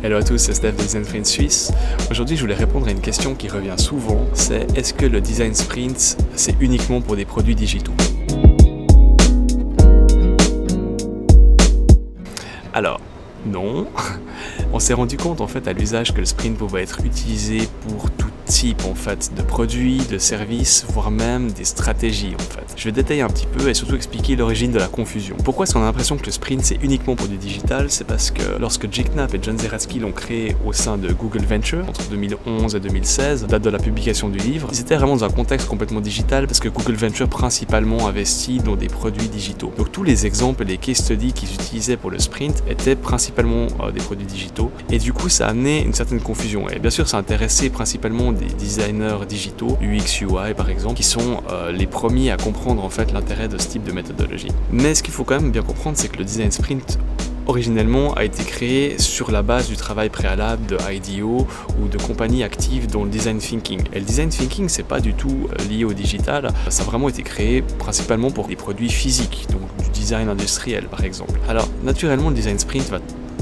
Hello à tous, c'est Steph de Design Sprint Suisse. Aujourd'hui, je voulais répondre à une question qui revient souvent, c'est est-ce que le Design Sprint, c'est uniquement pour des produits digitaux? Alors, non. On s'est rendu compte en fait à l'usage que le sprint pouvait être utilisé pour tout type en fait de produits, de services, voire même des stratégies en fait. Je vais détailler un petit peu et surtout expliquer l'origine de la confusion. Pourquoi est-ce qu'on a l'impression que le sprint c'est uniquement pour du digital? C'est parce que lorsque Jake Knapp et John Zeratsky l'ont créé au sein de Google Venture entre 2011 et 2016, date de la publication du livre, ils étaient vraiment dans un contexte complètement digital parce que Google Venture principalement investit dans des produits digitaux. Donc tous les exemples et les case studies qu'ils utilisaient pour le sprint étaient principalement des produits digitaux et du coup ça a amené une certaine confusion. Et bien sûr ça a intéressé principalement des designers digitaux, UX, UI par exemple, qui sont les premiers à comprendre en fait l'intérêt de ce type de méthodologie. Mais ce qu'il faut quand même bien comprendre, c'est que le design sprint originellement a été créé sur la base du travail préalable de IDEO ou de compagnies actives dans le design thinking. Et le design thinking, c'est pas du tout lié au digital, ça a vraiment été créé principalement pour des produits physiques, donc du design industriel par exemple. Alors naturellement le design sprint va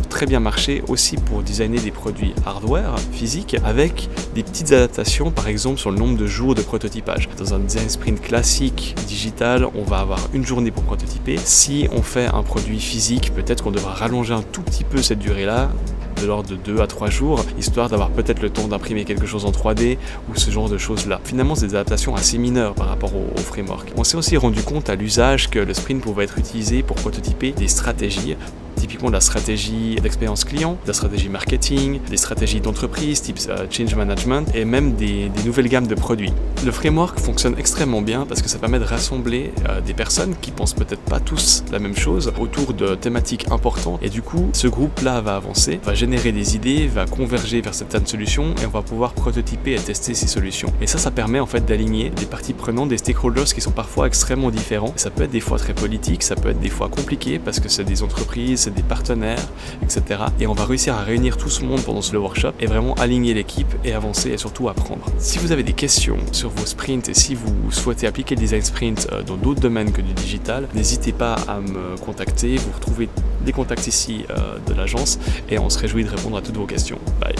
très bien marcher aussi pour designer des produits hardware, physiques, avec des petites adaptations par exemple sur le nombre de jours de prototypage. Dans un design sprint classique digital, on va avoir une journée pour prototyper. Si on fait un produit physique, peut-être qu'on devra rallonger un tout petit peu cette durée-là, de l'ordre de 2 à 3 jours, histoire d'avoir peut-être le temps d'imprimer quelque chose en 3D ou ce genre de choses-là. Finalement, c'est des adaptations assez mineures par rapport au framework. On s'est aussi rendu compte à l'usage que le sprint pouvait être utilisé pour prototyper des stratégies, typiquement de la stratégie d'expérience client, de la stratégie marketing, des stratégies d'entreprise type change management et même des nouvelles gammes de produits. Le framework fonctionne extrêmement bien parce que ça permet de rassembler des personnes qui pensent peut-être pas tous la même chose autour de thématiques importantes et du coup ce groupe-là va avancer, va générer des idées, va converger vers certaines solutions et on va pouvoir prototyper et tester ces solutions. Et ça permet en fait d'aligner des parties prenantes, des stakeholders qui sont parfois extrêmement différents. Ça peut être des fois très politique, ça peut être des fois compliqué parce que c'est des entreprises, des partenaires, etc. Et on va réussir à réunir tout ce monde pendant ce workshop et vraiment aligner l'équipe et avancer et surtout apprendre. Si vous avez des questions sur vos sprints et si vous souhaitez appliquer le design sprint dans d'autres domaines que du digital, n'hésitez pas à me contacter. Vous retrouvez les contacts ici de l'agence et on se réjouit de répondre à toutes vos questions. Bye!